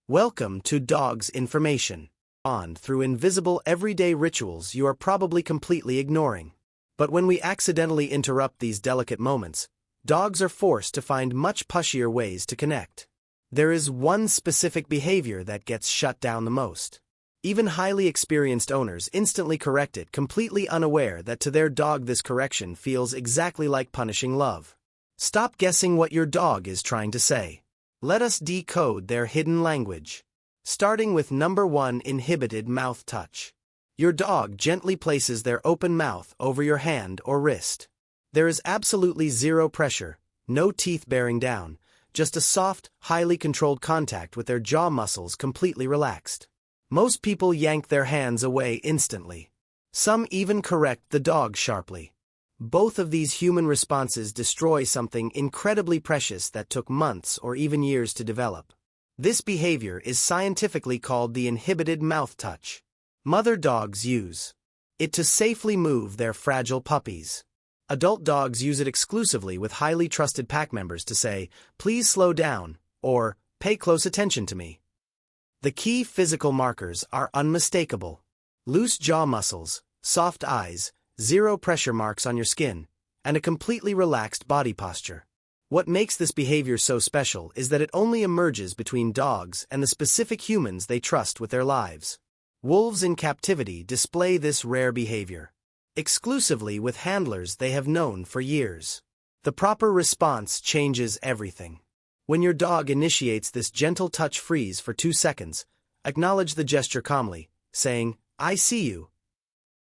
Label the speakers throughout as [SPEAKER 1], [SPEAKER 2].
[SPEAKER 1] Welcome to Dogs Information. On through invisible everyday rituals you are probably completely ignoring. But when we accidentally interrupt these delicate moments, dogs are forced to find much pushier ways to connect. There is one specific behavior that gets shut down the most. Even highly experienced owners instantly correct it, completely unaware that to their dog this correction feels exactly like punishing love. Stop guessing what your dog is trying to say. Let us decode their hidden language. Starting with number 1, inhibited mouth touch. Your dog gently places their open mouth over your hand or wrist. There is absolutely zero pressure, no teeth bearing down, just a soft, highly controlled contact with their jaw muscles completely relaxed. Most people yank their hands away instantly. Some even correct the dog sharply. Both of these human responses destroy something incredibly precious that took months or even years to develop. This behavior is scientifically called the inhibited mouth touch. Mother dogs use it to safely move their fragile puppies. Adult dogs use it exclusively with highly trusted pack members to say, "Please slow down," or "Pay close attention to me." The key physical markers are unmistakable. Loose jaw muscles, soft eyes, zero pressure marks on your skin, and a completely relaxed body posture. What makes this behavior so special is that it only emerges between dogs and the specific humans they trust with their lives. Wolves in captivity display this rare behavior exclusively with handlers they have known for years. The proper response changes everything. When your dog initiates this gentle touch, freeze for 2 seconds, acknowledge the gesture calmly, saying, "I see you."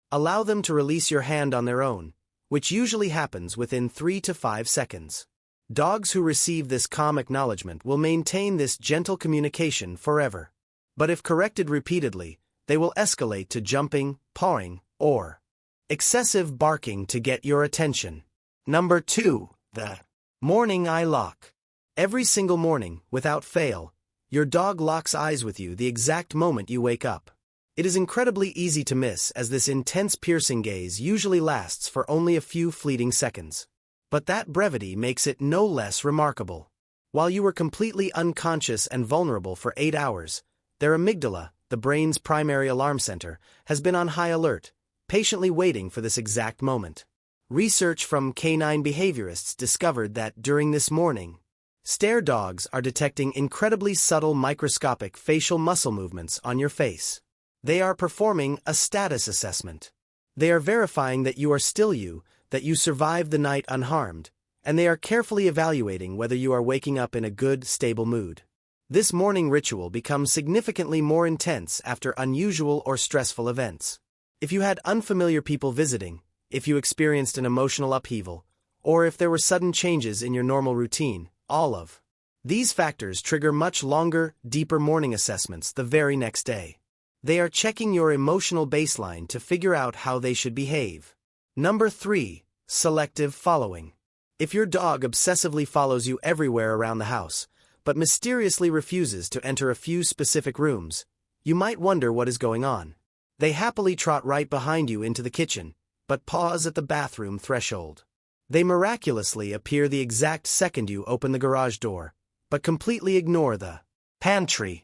[SPEAKER 1] Allow them to release your hand on their own, which usually happens within 3 to 5 seconds. Dogs who receive this calm acknowledgement will maintain this gentle communication forever. But if corrected repeatedly, they will escalate to jumping, pawing, or excessive barking to get your attention. Number 2, the morning eye lock. Every single morning, without fail, your dog locks eyes with you the exact moment you wake up. It is incredibly easy to miss, as this intense piercing gaze usually lasts for only a few fleeting seconds. But that brevity makes it no less remarkable. While you were completely unconscious and vulnerable for 8 hours, their amygdala, the brain's primary alarm center, has been on high alert, patiently waiting for this exact moment. Research from canine behaviorists discovered that during this morning stare, dogs are detecting incredibly subtle microscopic facial muscle movements on your face. They are performing a status assessment. They are verifying that you are still you, that you survived the night unharmed, and they are carefully evaluating whether you are waking up in a good, stable mood. This morning ritual becomes significantly more intense after unusual or stressful events. If you had unfamiliar people visiting, if you experienced an emotional upheaval, or if there were sudden changes in your normal routine, all of these factors trigger much longer, deeper morning assessments the very next day. They are checking your emotional baseline to figure out how they should behave. Number 3, selective following. If your dog obsessively follows you everywhere around the house, but mysteriously refuses to enter a few specific rooms, you might wonder what is going on. They happily trot right behind you into the kitchen, but pause at the bathroom threshold. They miraculously appear the exact second you open the garage door, but completely ignore the pantry.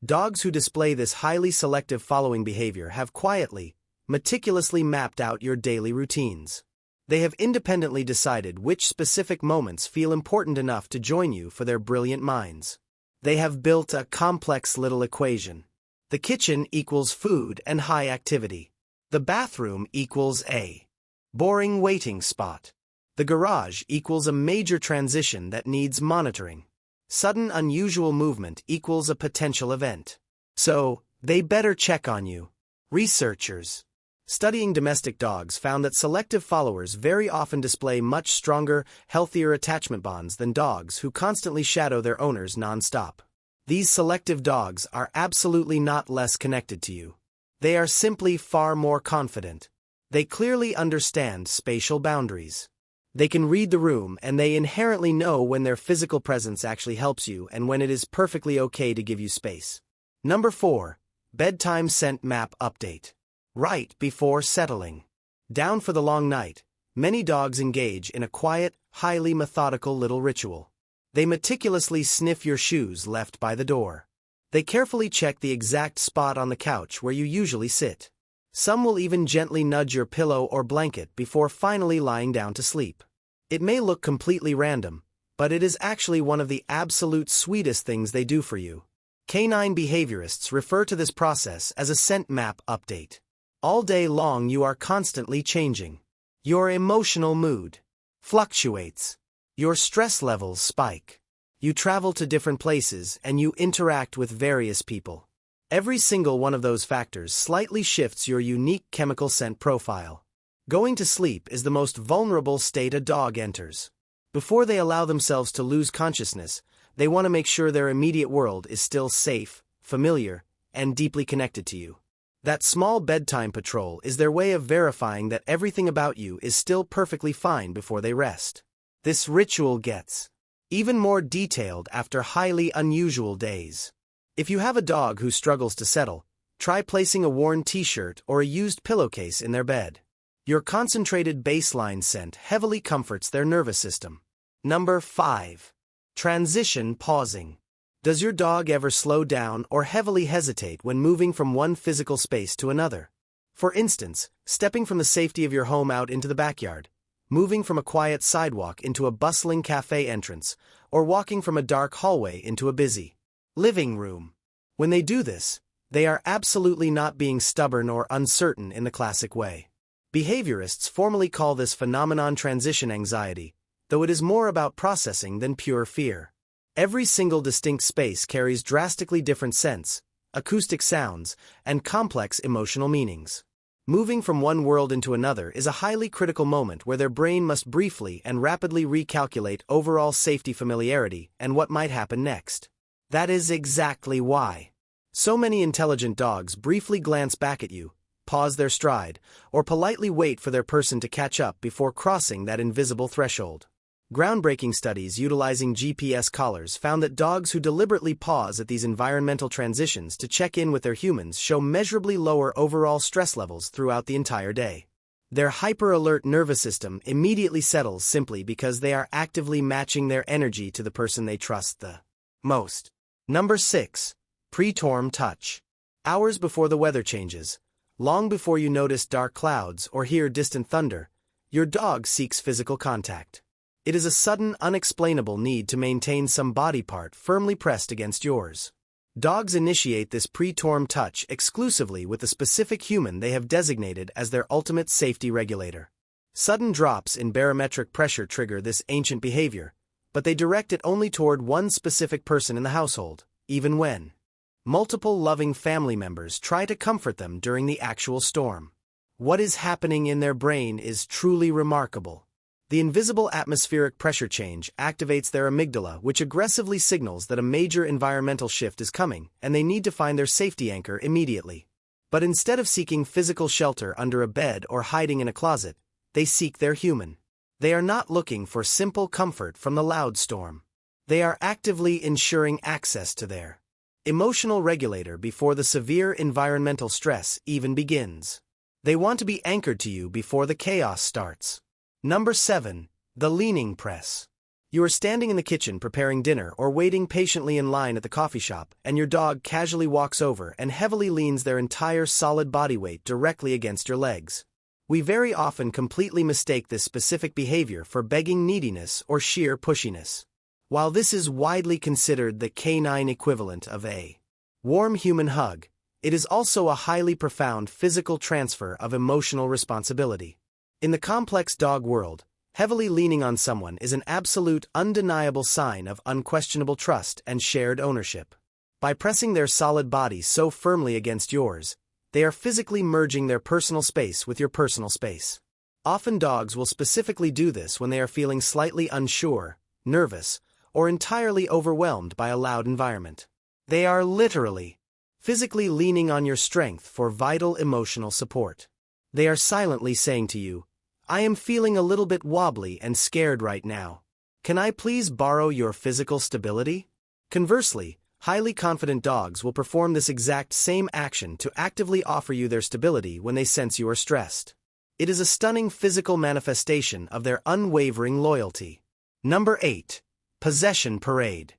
[SPEAKER 1] Dogs who display this highly selective following behavior have quietly, meticulously mapped out your daily routines. They have independently decided which specific moments feel important enough to join you for their brilliant minds. They have built a complex little equation. The kitchen equals food and high activity. The bathroom equals a boring waiting spot. The garage equals a major transition that needs monitoring. Sudden unusual movement equals a potential event. So, they better check on you. Researchers studying domestic dogs found that selective followers very often display much stronger, healthier attachment bonds than dogs who constantly shadow their owners non-stop. These selective dogs are absolutely not less connected to you. They are simply far more confident. They clearly understand spatial boundaries. They can read the room, and they inherently know when their physical presence actually helps you and when it is perfectly okay to give you space. Number 4, bedtime scent map update. Right before settling down for the long night, many dogs engage in a quiet, highly methodical little ritual. They meticulously sniff your shoes left by the door. They carefully check the exact spot on the couch where you usually sit. Some will even gently nudge your pillow or blanket before finally lying down to sleep. It may look completely random, but it is actually one of the absolute sweetest things they do for you. Canine behaviorists refer to this process as a scent map update. All day long you are constantly changing. Your emotional mood fluctuates. Your stress levels spike. You travel to different places and you interact with various people. Every single one of those factors slightly shifts your unique chemical scent profile. Going to sleep is the most vulnerable state a dog enters. Before they allow themselves to lose consciousness, they want to make sure their immediate world is still safe, familiar, and deeply connected to you. That small bedtime patrol is their way of verifying that everything about you is still perfectly fine before they rest. This ritual gets even more detailed after highly unusual days. If you have a dog who struggles to settle, try placing a worn t-shirt or a used pillowcase in their bed. Your concentrated baseline scent heavily comforts their nervous system. Number 5. Transition pausing. Does your dog ever slow down or heavily hesitate when moving from one physical space to another? For instance, stepping from the safety of your home out into the backyard, moving from a quiet sidewalk into a bustling cafe entrance, or walking from a dark hallway into a busy living room. When they do this, they are absolutely not being stubborn or uncertain in the classic way. Behaviorists formally call this phenomenon transition anxiety, though it is more about processing than pure fear. Every single distinct space carries drastically different scents, acoustic sounds, and complex emotional meanings. Moving from one world into another is a highly critical moment where their brain must briefly and rapidly recalculate overall safety, familiarity, and what might happen next. That is exactly why so many intelligent dogs briefly glance back at you, pause their stride, or politely wait for their person to catch up before crossing that invisible threshold. Groundbreaking studies utilizing GPS collars found that dogs who deliberately pause at these environmental transitions to check in with their humans show measurably lower overall stress levels throughout the entire day. Their hyper-alert nervous system immediately settles simply because they are actively matching their energy to the person they trust the most. Number 6. Preterm touch. Hours before the weather changes, long before you notice dark clouds or hear distant thunder, your dog seeks physical contact. It is a sudden, unexplainable need to maintain some body part firmly pressed against yours. Dogs initiate this preterm touch exclusively with the specific human they have designated as their ultimate safety regulator. Sudden drops in barometric pressure trigger this ancient behavior, but they direct it only toward one specific person in the household, even when multiple loving family members try to comfort them during the actual storm. What is happening in their brain is truly remarkable. The invisible atmospheric pressure change activates their amygdala, which aggressively signals that a major environmental shift is coming, and they need to find their safety anchor immediately. But instead of seeking physical shelter under a bed or hiding in a closet, they seek their human. They are not looking for simple comfort from the loud storm. They are actively ensuring access to their emotional regulator before the severe environmental stress even begins. They want to be anchored to you before the chaos starts. Number 7. The leaning press. You are standing in the kitchen preparing dinner or waiting patiently in line at the coffee shop, and your dog casually walks over and heavily leans their entire solid body weight directly against your legs. We very often completely mistake this specific behavior for begging neediness or sheer pushiness. While this is widely considered the canine equivalent of a warm human hug, it is also a highly profound physical transfer of emotional responsibility. In the complex dog world, heavily leaning on someone is an absolute, undeniable sign of unquestionable trust and shared ownership. By pressing their solid body so firmly against yours, they are physically merging their personal space with your personal space. Often dogs will specifically do this when they are feeling slightly unsure, nervous, or entirely overwhelmed by a loud environment. They are literally, physically leaning on your strength for vital emotional support. They are silently saying to you, "I am feeling a little bit wobbly and scared right now. Can I please borrow your physical stability?" Conversely, highly confident dogs will perform this exact same action to actively offer you their stability when they sense you are stressed. It is a stunning physical manifestation of their unwavering loyalty. Number 8. Possession parade.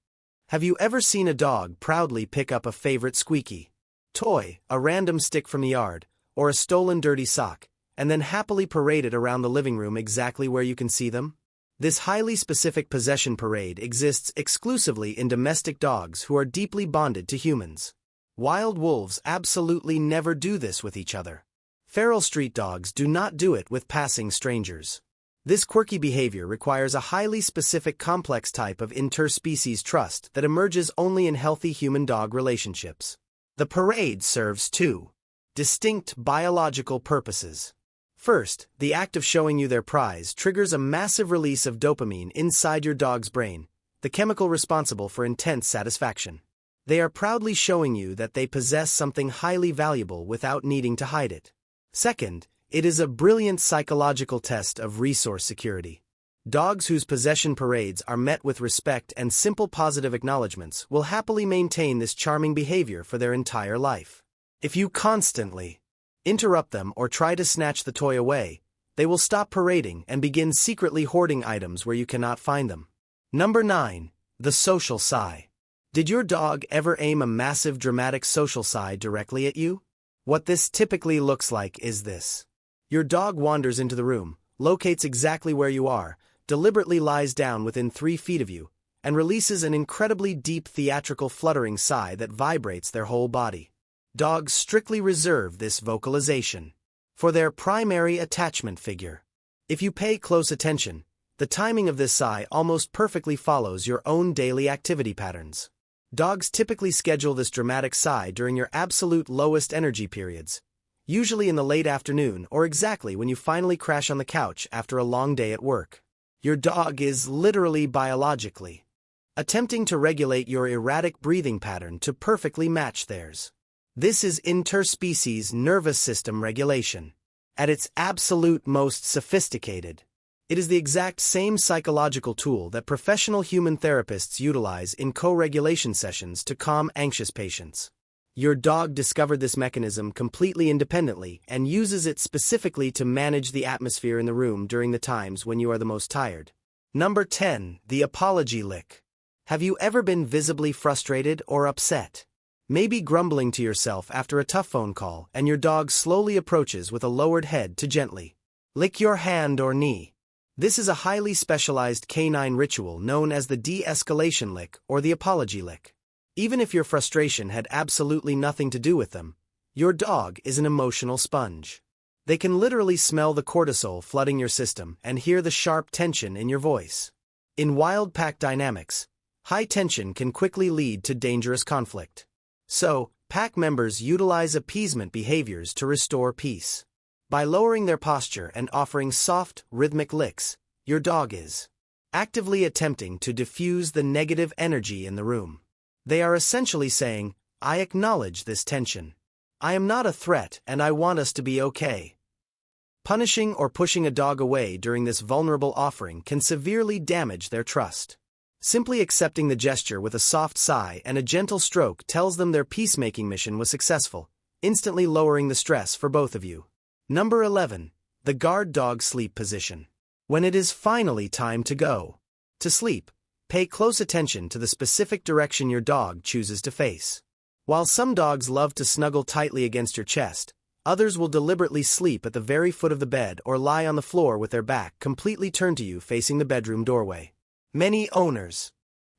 [SPEAKER 1] Have you ever seen a dog proudly pick up a favorite squeaky toy, a random stick from the yard, or a stolen dirty sock, and then happily parade it around the living room exactly where you can see them? This highly specific possession parade exists exclusively in domestic dogs who are deeply bonded to humans. Wild wolves absolutely never do this with each other. Feral street dogs do not do it with passing strangers. This quirky behavior requires a highly specific complex type of interspecies trust that emerges only in healthy human-dog relationships. The parade serves two distinct biological purposes. First, the act of showing you their prize triggers a massive release of dopamine inside your dog's brain, the chemical responsible for intense satisfaction. They are proudly showing you that they possess something highly valuable without needing to hide it. Second, it is a brilliant psychological test of resource security. Dogs whose possession parades are met with respect and simple positive acknowledgments will happily maintain this charming behavior for their entire life. If you constantly interrupt them or try to snatch the toy away, they will stop parading and begin secretly hoarding items where you cannot find them. Number 9. The social sigh. Did your dog ever aim a massive dramatic social sigh directly at you? What this typically looks like is this. Your dog wanders into the room, locates exactly where you are, deliberately lies down within 3 feet of you, and releases an incredibly deep theatrical fluttering sigh that vibrates their whole body. Dogs strictly reserve this vocalization for their primary attachment figure. If you pay close attention, the timing of this sigh almost perfectly follows your own daily activity patterns. Dogs typically schedule this dramatic sigh during your absolute lowest energy periods, usually in the late afternoon or exactly when you finally crash on the couch after a long day at work. Your dog is literally biologically attempting to regulate your erratic breathing pattern to perfectly match theirs. This is interspecies nervous system regulation. At its absolute most sophisticated, it is the exact same psychological tool that professional human therapists utilize in co-regulation sessions to calm anxious patients. Your dog discovered this mechanism completely independently and uses it specifically to manage the atmosphere in the room during the times when you are the most tired. Number 10. The apology lick. Have you ever been visibly frustrated or upset? Maybe grumbling to yourself after a tough phone call, and your dog slowly approaches with a lowered head to gently lick your hand or knee. This is a highly specialized canine ritual known as the de-escalation lick or the apology lick. Even if your frustration had absolutely nothing to do with them, your dog is an emotional sponge. They can literally smell the cortisol flooding your system and hear the sharp tension in your voice. In wild pack dynamics, high tension can quickly lead to dangerous conflict. So, pack members utilize appeasement behaviors to restore peace. By lowering their posture and offering soft, rhythmic licks, your dog is actively attempting to diffuse the negative energy in the room. They are essentially saying, "I acknowledge this tension. I am not a threat and I want us to be okay." Punishing or pushing a dog away during this vulnerable offering can severely damage their trust. Simply accepting the gesture with a soft sigh and a gentle stroke tells them their peacemaking mission was successful, instantly lowering the stress for both of you. Number 11. The guard dog sleep position. When it is finally time to go to sleep, pay close attention to the specific direction your dog chooses to face. While some dogs love to snuggle tightly against your chest, others will deliberately sleep at the very foot of the bed or lie on the floor with their back completely turned to you facing the bedroom doorway. Many owners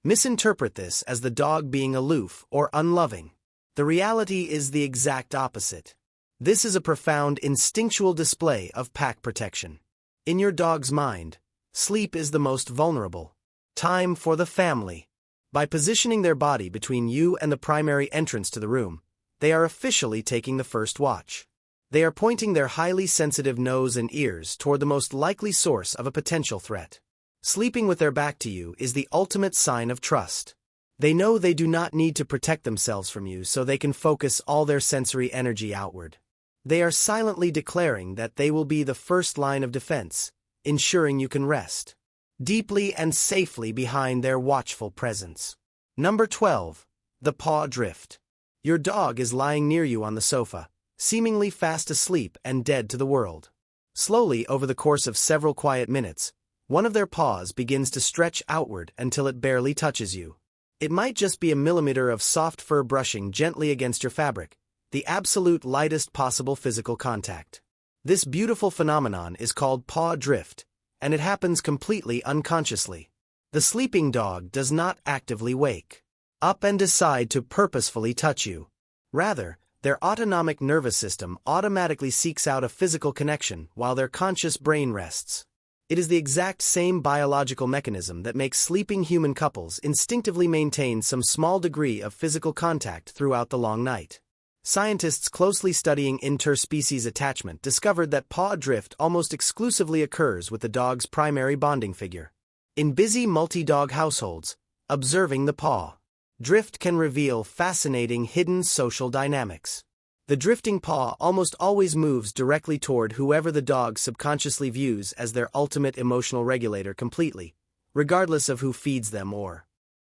[SPEAKER 1] misinterpret this as the dog being aloof or unloving. The reality is the exact opposite. This is a profound instinctual display of pack protection. In your dog's mind, sleep is the most vulnerable time for the family. By positioning their body between you and the primary entrance to the room, they are officially taking the first watch. They are pointing their highly sensitive nose and ears toward the most likely source of a potential threat. Sleeping with their back to you is the ultimate sign of trust. They know they do not need to protect themselves from you, so they can focus all their sensory energy outward. They are silently declaring that they will be the first line of defense, ensuring you can rest deeply and safely behind their watchful presence. Number 12. The paw drift. Your dog is lying near you on the sofa, seemingly fast asleep and dead to the world. Slowly, over the course of several quiet minutes, one of their paws begins to stretch outward until it barely touches you. It might just be a millimeter of soft fur brushing gently against your fabric, the absolute lightest possible physical contact. This beautiful phenomenon is called paw drift, and it happens completely unconsciously. The sleeping dog does not actively wake up and decide to purposefully touch you. Rather, their autonomic nervous system automatically seeks out a physical connection while their conscious brain rests. It is the exact same biological mechanism that makes sleeping human couples instinctively maintain some small degree of physical contact throughout the long night. Scientists closely studying interspecies attachment discovered that paw drift almost exclusively occurs with the dog's primary bonding figure. In busy multi-dog households, observing the paw drift can reveal fascinating hidden social dynamics. The drifting paw almost always moves directly toward whoever the dog subconsciously views as their ultimate emotional regulator completely, regardless of who feeds them or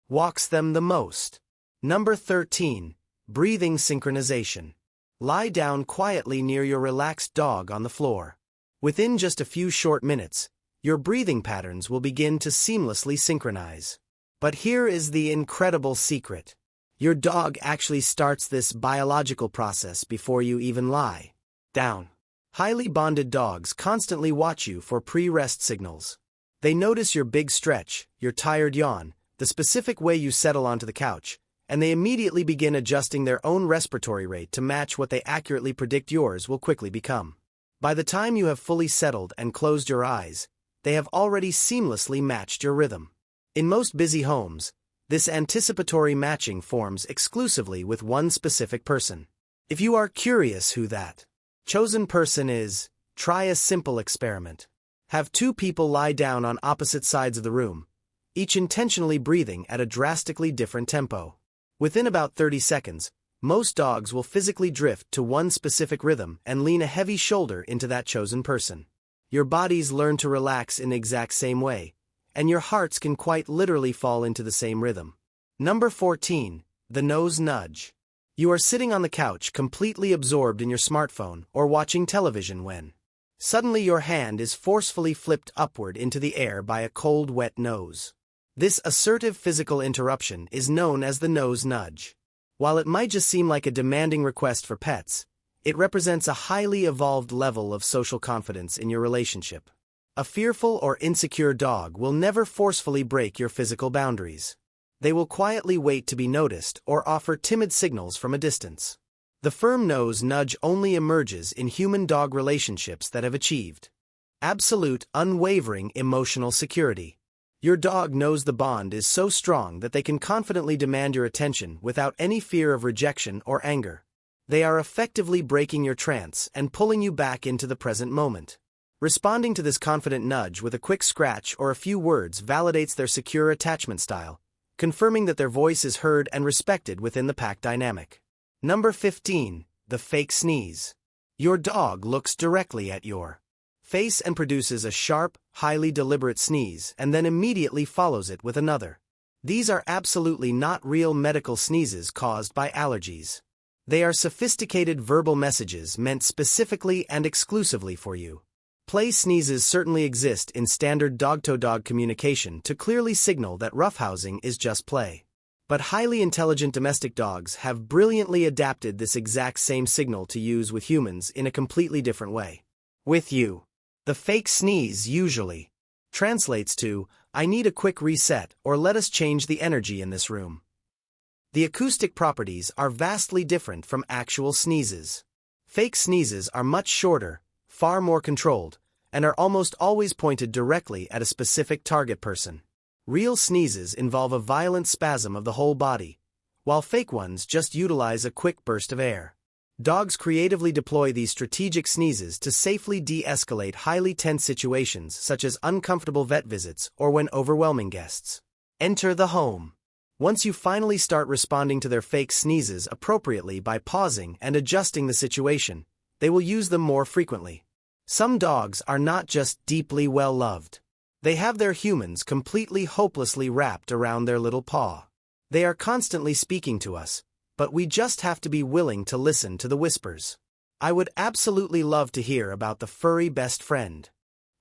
[SPEAKER 1] walks them the most. Number 13. Breathing synchronization. Lie down quietly near your relaxed dog on the floor. Within just a few short minutes, your breathing patterns will begin to seamlessly synchronize. But here is the incredible secret. Your dog actually starts this biological process before you even lie down. Highly bonded dogs constantly watch you for pre-rest signals. They notice your big stretch, your tired yawn, the specific way you settle onto the couch, and they immediately begin adjusting their own respiratory rate to match what they accurately predict yours will quickly become. By the time you have fully settled and closed your eyes, they have already seamlessly matched your rhythm. In most busy homes, this anticipatory matching forms exclusively with one specific person. If you are curious who that chosen person is, try a simple experiment. Have two people lie down on opposite sides of the room, each intentionally breathing at a drastically different tempo. Within about 30 seconds, most dogs will physically drift to one specific rhythm and lean a heavy shoulder into that chosen person. Your bodies learn to relax in the exact same way, and your hearts can quite literally fall into the same rhythm. Number 14. The nose nudge. You are sitting on the couch completely absorbed in your smartphone or watching television when suddenly your hand is forcefully flipped upward into the air by a cold, wet nose. This assertive physical interruption is known as the nose nudge. While it might just seem like a demanding request for pets, it represents a highly evolved level of social confidence in your relationship. A fearful or insecure dog will never forcefully break your physical boundaries. They will quietly wait to be noticed or offer timid signals from a distance. The firm nose nudge only emerges in human-dog relationships that have achieved absolute, unwavering emotional security. Your dog knows the bond is so strong that they can confidently demand your attention without any fear of rejection or anger. They are effectively breaking your trance and pulling you back into the present moment. Responding to this confident nudge with a quick scratch or a few words validates their secure attachment style, confirming that their voice is heard and respected within the pack dynamic. Number 15. The fake sneeze. Your dog looks directly at your face and produces a sharp, highly deliberate sneeze and then immediately follows it with another. These are absolutely not real medical sneezes caused by allergies. They are sophisticated verbal messages meant specifically and exclusively for you. Play sneezes certainly exist in standard dog-to-dog communication to clearly signal that roughhousing is just play. But highly intelligent domestic dogs have brilliantly adapted this exact same signal to use with humans in a completely different way. With you, the fake sneeze usually translates to, "I need a quick reset," or "let us change the energy in this room." The acoustic properties are vastly different from actual sneezes. Fake sneezes are much shorter, far more controlled, and are almost always pointed directly at a specific target person. Real sneezes involve a violent spasm of the whole body, while fake ones just utilize a quick burst of air. Dogs creatively deploy these strategic sneezes to safely de-escalate highly tense situations such as uncomfortable vet visits or when overwhelming guests enter the home. Once you finally start responding to their fake sneezes appropriately by pausing and adjusting the situation, they will use them more frequently. Some dogs are not just deeply well-loved. They have their humans completely hopelessly wrapped around their little paw. They are constantly speaking to us, but we just have to be willing to listen to the whispers. I would absolutely love to hear about the furry best friend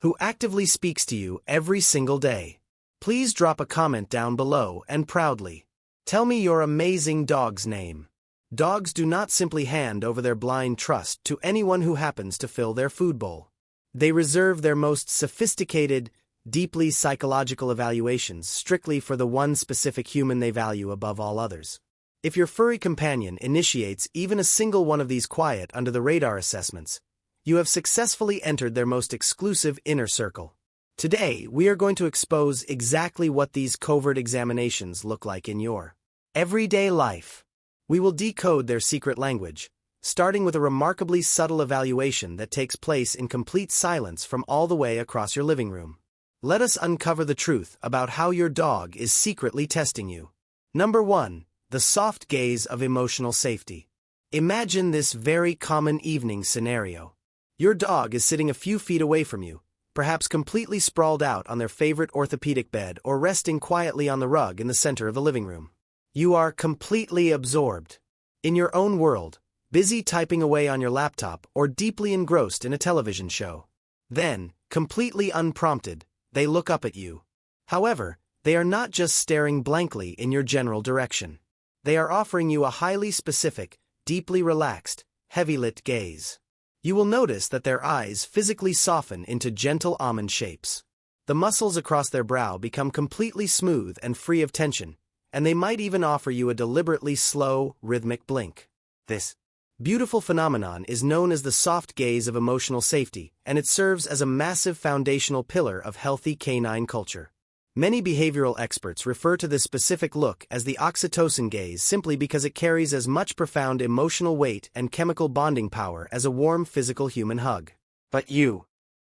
[SPEAKER 1] who actively speaks to you every single day. Please drop a comment down below and proudly Tell me your amazing dog's name. Dogs do not simply hand over their blind trust to anyone who happens to fill their food bowl. They reserve their most sophisticated, deeply psychological evaluations strictly for the one specific human they value above all others. If your furry companion initiates even a single one of these quiet under-the-radar assessments, you have successfully entered their most exclusive inner circle. Today, we are going to expose exactly what these covert examinations look like in your everyday life. We will decode their secret language, starting with a remarkably subtle evaluation that takes place in complete silence from all the way across your living room. Let us uncover the truth about how your dog is secretly testing you. Number 1. The soft gaze of emotional safety. Imagine this very common evening scenario. Your dog is sitting a few feet away from you, perhaps completely sprawled out on their favorite orthopedic bed or resting quietly on the rug in the center of the living room. You are completely absorbed in your own world, busy typing away on your laptop or deeply engrossed in a television show. Then, completely unprompted, they look up at you. However, they are not just staring blankly in your general direction. They are offering you a highly specific, deeply relaxed, heavy-lit gaze. You will notice that their eyes physically soften into gentle almond shapes. The muscles across their brow become completely smooth and free of tension, and they might even offer you a deliberately slow, rhythmic blink. This beautiful phenomenon is known as the soft gaze of emotional safety, and it serves as a massive foundational pillar of healthy canine culture. Many behavioral experts refer to this specific look as the oxytocin gaze simply because it carries as much profound emotional weight and chemical bonding power as a warm physical human hug. But you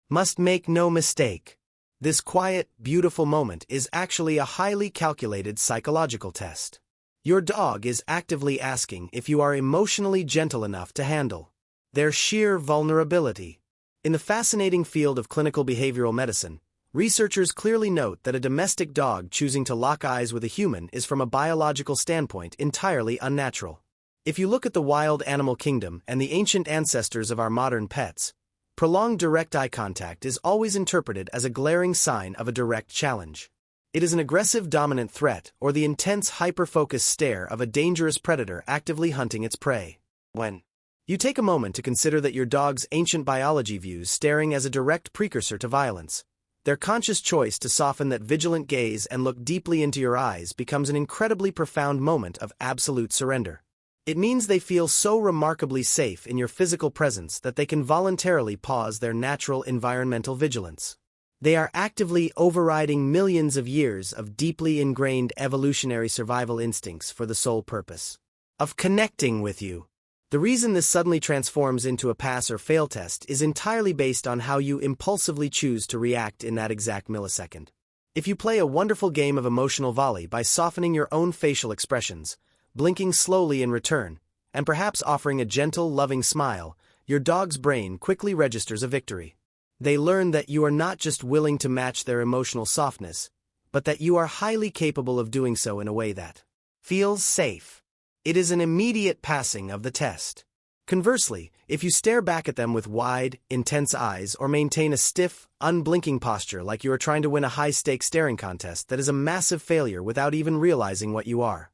[SPEAKER 1] must make no mistake. This quiet, beautiful moment is actually a highly calculated psychological test. Your dog is actively asking if you are emotionally gentle enough to handle their sheer vulnerability. In the fascinating field of clinical behavioral medicine, researchers clearly note that a domestic dog choosing to lock eyes with a human is from a biological standpoint entirely unnatural. If you look at the wild animal kingdom and the ancient ancestors of our modern pets, prolonged direct eye contact is always interpreted as a glaring sign of a direct challenge. It is an aggressive dominant threat or the intense hyper-focused stare of a dangerous predator actively hunting its prey. When you take a moment to consider that your dog's ancient biology views staring as a direct precursor to violence, their conscious choice to soften that vigilant gaze and look deeply into your eyes becomes an incredibly profound moment of absolute surrender. It means they feel so remarkably safe in your physical presence that they can voluntarily pause their natural environmental vigilance. They are actively overriding millions of years of deeply ingrained evolutionary survival instincts for the sole purpose of connecting with you. The reason this suddenly transforms into a pass or fail test is entirely based on how you impulsively choose to react in that exact millisecond. If you play a wonderful game of emotional volley by softening your own facial expressions, blinking slowly in return, and perhaps offering a gentle, loving smile, your dog's brain quickly registers a victory. They learn that you are not just willing to match their emotional softness, but that you are highly capable of doing so in a way that feels safe. It is an immediate passing of the test. Conversely, if you stare back at them with wide, intense eyes or maintain a stiff, unblinking posture like you are trying to win a high-stakes staring contest, that is a massive failure without even realizing what you are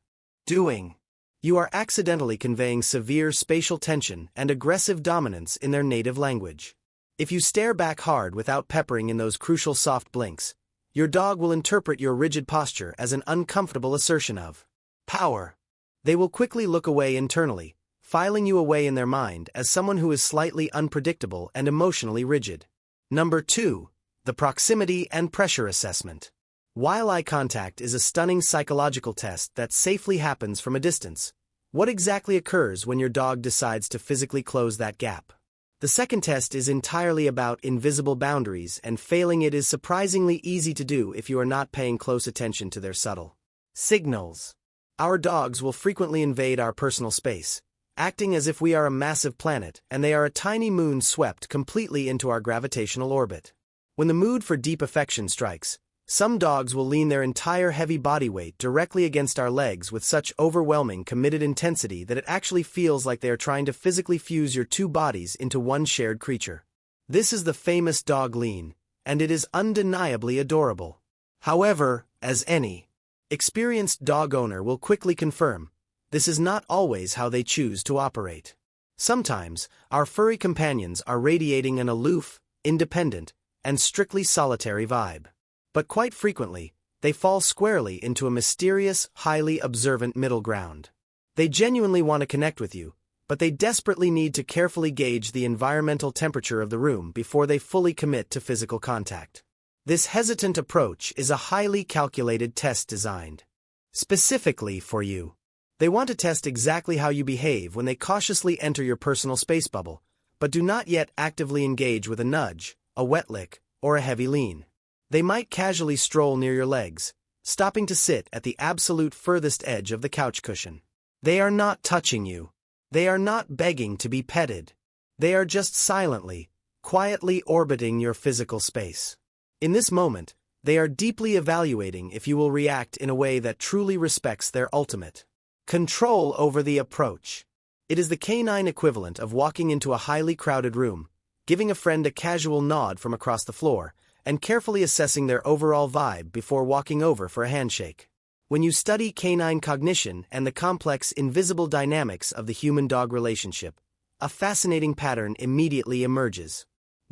[SPEAKER 1] doing. You are accidentally conveying severe spatial tension and aggressive dominance in their native language. If you stare back hard without peppering in those crucial soft blinks, your dog will interpret your rigid posture as an uncomfortable assertion of power. They will quickly look away internally, filing you away in their mind as someone who is slightly unpredictable and emotionally rigid. Number 2. The proximity and pressure assessment. While eye contact is a stunning psychological test that safely happens from a distance, what exactly occurs when your dog decides to physically close that gap? The second test is entirely about invisible boundaries, and failing it is surprisingly easy to do if you are not paying close attention to their subtle signals. Our dogs will frequently invade our personal space, acting as if we are a massive planet and they are a tiny moon swept completely into our gravitational orbit. When the mood for deep affection strikes, some dogs will lean their entire heavy body weight directly against our legs with such overwhelming, committed intensity that it actually feels like they are trying to physically fuse your two bodies into one shared creature. This is the famous dog lean, and it is undeniably adorable. However, as any Experienced dog owner will quickly confirm, this is not always how they choose to operate. Sometimes, our furry companions are radiating an aloof, independent, and strictly solitary vibe. But quite frequently, they fall squarely into a mysterious, highly observant middle ground. They genuinely want to connect with you, but they desperately need to carefully gauge the environmental temperature of the room before they fully commit to physical contact. This hesitant approach is a highly calculated test designed specifically for you. They want to test exactly how you behave when they cautiously enter your personal space bubble, but do not yet actively engage with a nudge, a wet lick, or a heavy lean. They might casually stroll near your legs, stopping to sit at the absolute furthest edge of the couch cushion. They are not touching you. They are not begging to be petted. They are just silently, quietly orbiting your physical space. In this moment, they are deeply evaluating if you will react in a way that truly respects their ultimate control over the approach. It is the canine equivalent of walking into a highly crowded room, giving a friend a casual nod from across the floor, and carefully assessing their overall vibe before walking over for a handshake. When you study canine cognition and the complex invisible dynamics of the human-dog relationship, a fascinating pattern immediately emerges.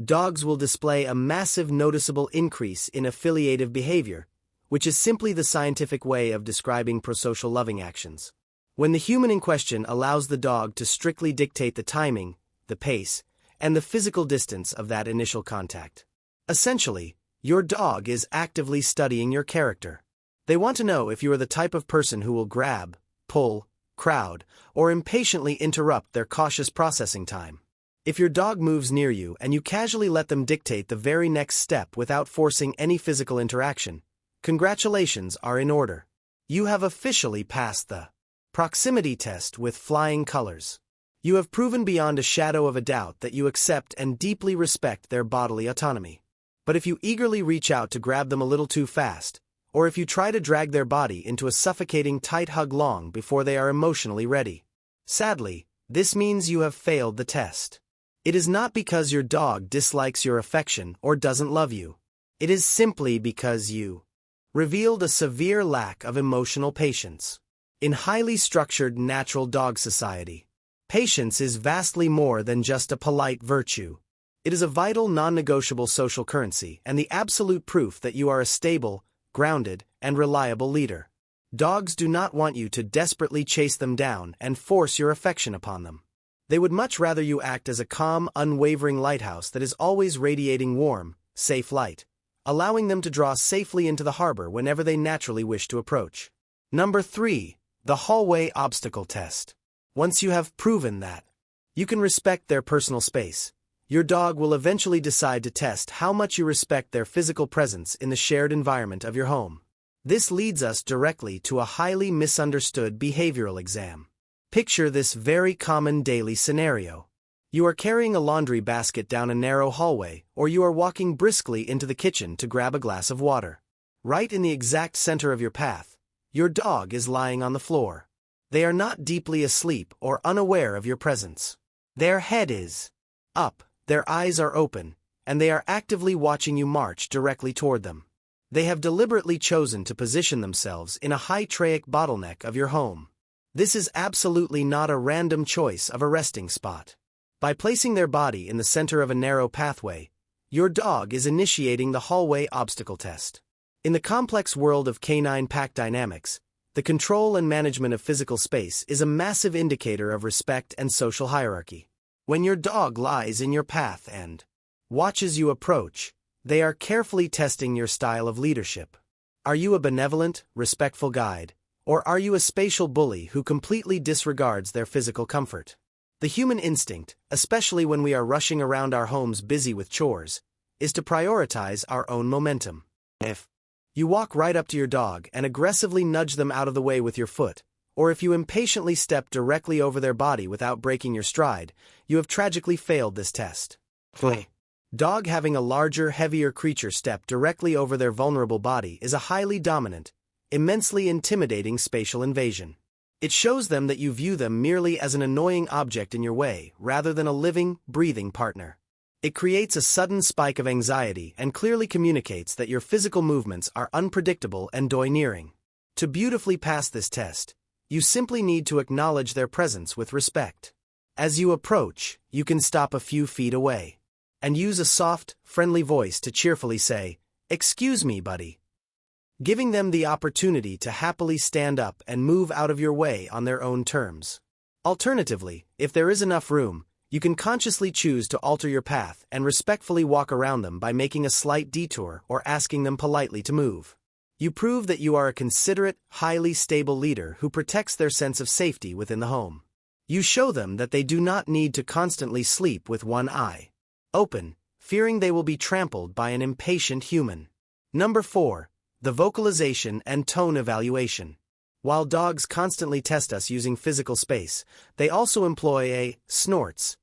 [SPEAKER 1] Dogs will display a massive noticeable increase in affiliative behavior, which is simply the scientific way of describing prosocial loving actions. When the human in question allows the dog to strictly dictate the timing, the pace, and the physical distance of that initial contact. Essentially, your dog is actively studying your character. They want to know if you are the type of person who will grab, pull, crowd, or impatiently interrupt their cautious processing time. If your dog moves near you and you casually let them dictate the very next step without forcing any physical interaction, congratulations are in order. You have officially passed the proximity test with flying colors. You have proven beyond a shadow of a doubt that you accept and deeply respect their bodily autonomy. But if you eagerly reach out to grab them a little too fast, or if you try to drag their body into a suffocating tight hug long before they are emotionally ready, sadly, this means you have failed the test. It is not because your dog dislikes your affection or doesn't love you. It is simply because you revealed a severe lack of emotional patience. In highly structured natural dog society, patience is vastly more than just a polite virtue. It is a vital non-negotiable social currency and the absolute proof that you are a stable, grounded, and reliable leader. Dogs do not want you to desperately chase them down and force your affection upon them. They would much rather you act as a calm, unwavering lighthouse that is always radiating warm, safe light, allowing them to draw safely into the harbor whenever they naturally wish to approach. Number 3. The hallway obstacle test. Once you have proven that you can respect their personal space, your dog will eventually decide to test how much you respect their physical presence in the shared environment of your home. This leads us directly to a highly misunderstood behavioral exam. Picture this very common daily scenario. You are carrying a laundry basket down a narrow hallway, or you are walking briskly into the kitchen to grab a glass of water. Right in the exact center of your path, your dog is lying on the floor. They are not deeply asleep or unaware of your presence. Their head is up, their eyes are open, and they are actively watching you march directly toward them. They have deliberately chosen to position themselves in a high-tracheic bottleneck of your home. This is absolutely not a random choice of a resting spot. By placing their body in the center of a narrow pathway, your dog is initiating the hallway obstacle test. In the complex world of canine pack dynamics, the control and management of physical space is a massive indicator of respect and social hierarchy. When your dog lies in your path and watches you approach, they are carefully testing your style of leadership. Are you a benevolent, respectful guide, or are you a spatial bully who completely disregards their physical comfort? The human instinct, especially when we are rushing around our homes busy with chores, is to prioritize our own momentum. If you walk right up to your dog and aggressively nudge them out of the way with your foot, or if you impatiently step directly over their body without breaking your stride, you have tragically failed this test. Dog having a larger, heavier creature step directly over their vulnerable body is a highly dominant, immensely intimidating spatial invasion. It shows them that you view them merely as an annoying object in your way rather than a living, breathing partner. It creates a sudden spike of anxiety and clearly communicates that your physical movements are unpredictable and domineering. To beautifully pass this test, you simply need to acknowledge their presence with respect. As you approach, you can stop a few feet away and use a soft, friendly voice to cheerfully say, "Excuse me, buddy," giving them the opportunity to happily stand up and move out of your way on their own terms. Alternatively, if there is enough room, you can consciously choose to alter your path and respectfully walk around them by making a slight detour or asking them politely to move. You prove that you are a considerate, highly stable leader who protects their sense of safety within the home. You show them that they do not need to constantly sleep with one eye open, fearing they will be trampled by an impatient human. Number 4. The vocalization and tone evaluation. While dogs constantly test us using physical space, they also employ a snorts,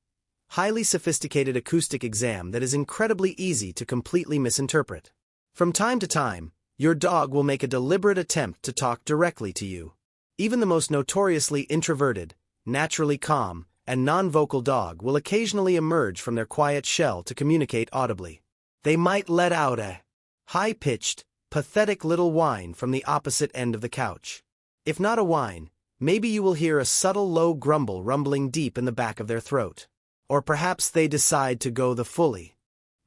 [SPEAKER 1] highly sophisticated acoustic exam that is incredibly easy to completely misinterpret. From time to time, your dog will make a deliberate attempt to talk directly to you. Even the most notoriously introverted, naturally calm, and non-vocal dog will occasionally emerge from their quiet shell to communicate audibly. They might let out a high-pitched, pathetic little whine from the opposite end of the couch. If not a whine, maybe you will hear a subtle low grumble rumbling deep in the back of their throat. Or perhaps they decide to go the fully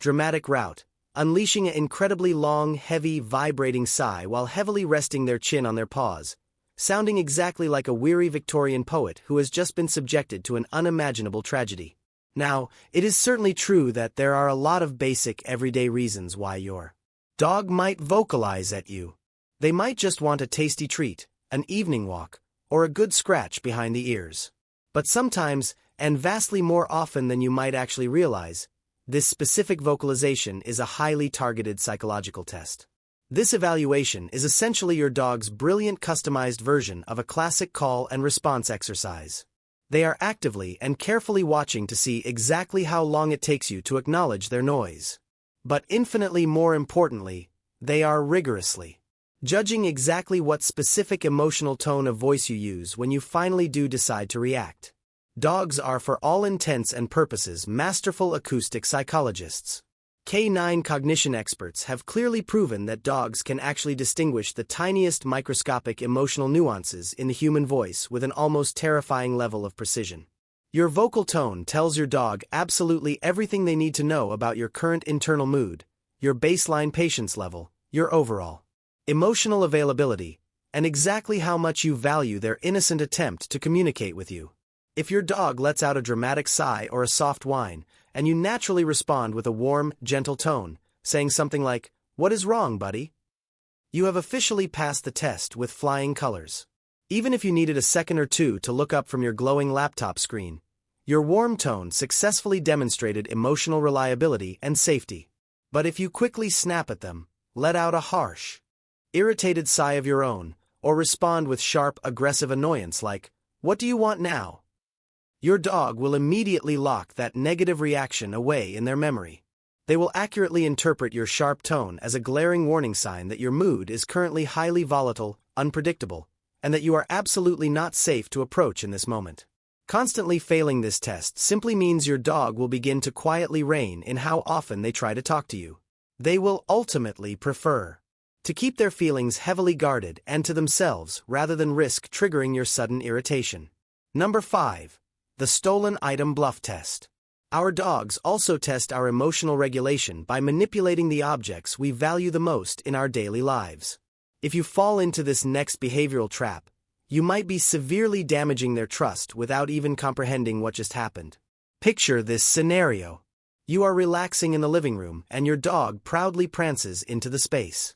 [SPEAKER 1] dramatic route, unleashing an incredibly long, heavy, vibrating sigh while heavily resting their chin on their paws, sounding exactly like a weary Victorian poet who has just been subjected to an unimaginable tragedy. Now, it is certainly true that there are a lot of basic, everyday reasons why your dog might vocalize at you. They might just want a tasty treat, an evening walk, or a good scratch behind the ears. But sometimes, and vastly more often than you might actually realize, this specific vocalization is a highly targeted psychological test. This evaluation is essentially your dog's brilliant customized version of a classic call and response exercise. They are actively and carefully watching to see exactly how long it takes you to acknowledge their noise. But infinitely more importantly, they are rigorously judging exactly what specific emotional tone of voice you use when you finally do decide to react. Dogs are for all intents and purposes masterful acoustic psychologists. Canine cognition experts have clearly proven that dogs can actually distinguish the tiniest microscopic emotional nuances in the human voice with an almost terrifying level of precision. Your vocal tone tells your dog absolutely everything they need to know about your current internal mood, your baseline patience level, your overall emotional availability, and exactly how much you value their innocent attempt to communicate with you. If your dog lets out a dramatic sigh or a soft whine, and you naturally respond with a warm, gentle tone, saying something like, "What is wrong, buddy?" you have officially passed the test with flying colors. Even if you needed a second or two to look up from your glowing laptop screen, your warm tone successfully demonstrated emotional reliability and safety. But if you quickly snap at them, let out a harsh, irritated sigh of your own, or respond with sharp, aggressive annoyance like, "What do you want now?" your dog will immediately lock that negative reaction away in their memory. They will accurately interpret your sharp tone as a glaring warning sign that your mood is currently highly volatile, unpredictable, and that you are absolutely not safe to approach in this moment. Constantly failing this test simply means your dog will begin to quietly rein in how often they try to talk to you. They will ultimately prefer to keep their feelings heavily guarded and to themselves rather than risk triggering your sudden irritation. Number 5. The stolen item bluff test. Our dogs also test our emotional regulation by manipulating the objects we value the most in our daily lives. If you fall into this next behavioral trap, you might be severely damaging their trust without even comprehending what just happened. Picture this scenario. You are relaxing in the living room and your dog proudly prances into the space.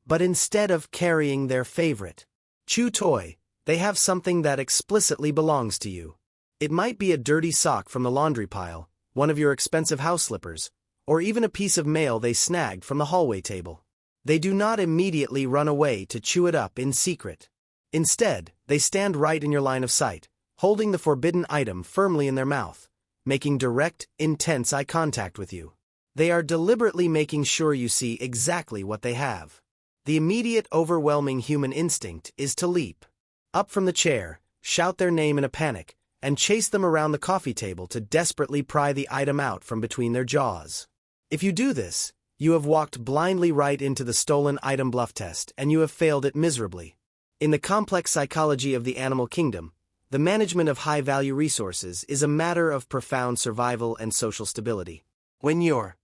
[SPEAKER 1] But instead of carrying their favorite chew toy, they have something that explicitly belongs to you. It might be a dirty sock from the laundry pile, one of your expensive house slippers, or even a piece of mail they snagged from the hallway table. They do not immediately run away to chew it up in secret. Instead, they stand right in your line of sight, holding the forbidden item firmly in their mouth, making direct, intense eye contact with you. They are deliberately making sure you see exactly what they have. The immediate, overwhelming human instinct is to leap up from the chair, shout their name in a panic, and chase them around the coffee table to desperately pry the item out from between their jaws. If you do this, you have walked blindly right into the stolen item bluff test and you have failed it miserably. In the complex psychology of the animal kingdom, the management of high-value resources is a matter of profound survival and social stability. When your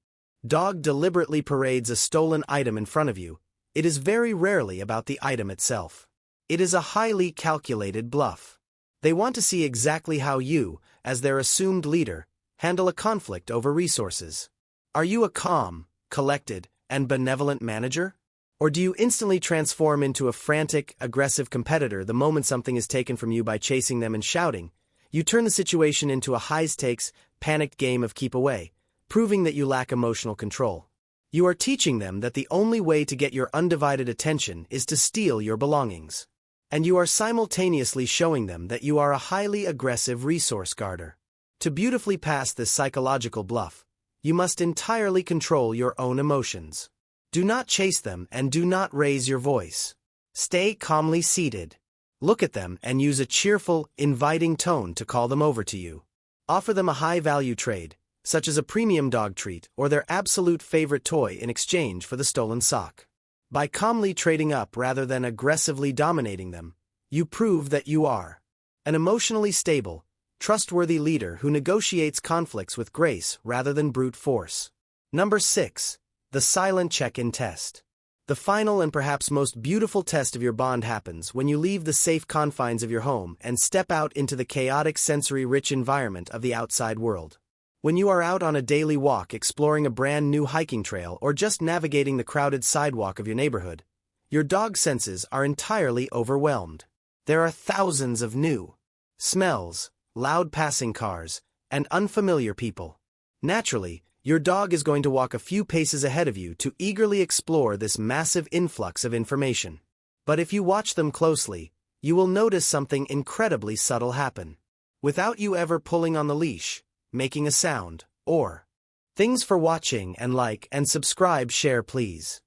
[SPEAKER 1] dog deliberately parades a stolen item in front of you, it is very rarely about the item itself. It is a highly calculated bluff. They want to see exactly how you, as their assumed leader, handle a conflict over resources. Are you a calm, collected, and benevolent manager? Or do you instantly transform into a frantic, aggressive competitor the moment something is taken from you by chasing them and shouting? You turn the situation into a high-stakes, panicked game of keep away, proving that you lack emotional control. You are teaching them that the only way to get your undivided attention is to steal your belongings. And you are simultaneously showing them that you are a highly aggressive resource guarder. To beautifully pass this psychological bluff, you must entirely control your own emotions. Do not chase them and do not raise your voice. Stay calmly seated. Look at them and use a cheerful, inviting tone to call them over to you. Offer them a high-value trade, such as a premium dog treat or their absolute favorite toy in exchange for the stolen sock. By calmly trading up rather than aggressively dominating them, you prove that you are an emotionally stable, trustworthy leader who negotiates conflicts with grace rather than brute force. Number 6. The silent check-in test. The final and perhaps most beautiful test of your bond happens when you leave the safe confines of your home and step out into the chaotic, sensory-rich environment of the outside world. When you are out on a daily walk exploring a brand new hiking trail or just navigating the crowded sidewalk of your neighborhood, your dog's senses are entirely overwhelmed. There are thousands of new smells, loud passing cars, and unfamiliar people. Naturally, your dog is going to walk a few paces ahead of you to eagerly explore this massive influx of information. But if you watch them closely, you will notice something incredibly subtle happen. Without you ever pulling on the leash, making a sound, or things for watching and like and subscribe, share please.